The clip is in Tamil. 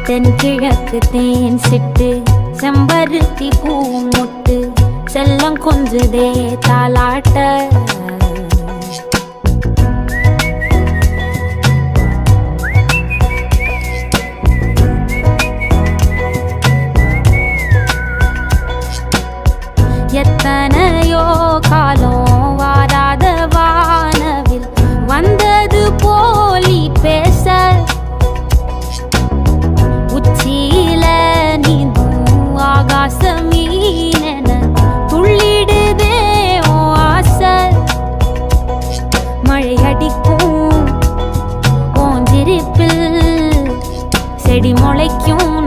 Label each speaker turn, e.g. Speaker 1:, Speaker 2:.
Speaker 1: தென்கிழக்கு தேன் சிட்டு செம்பருத்தி பூ மொட்டு செல்லம் கொஞ்சுதே தாலாட்ட எத்தனையோ காலம் வாராத வானவில் வந்தது போலி பேச உச்சியில நீந்தும் ஆகாச மீனென துள்ளிடுதே ஓ ஆசை மழை அடிக்கும் ஓஞ்சிரிப்பில் செடி முளைக்கும்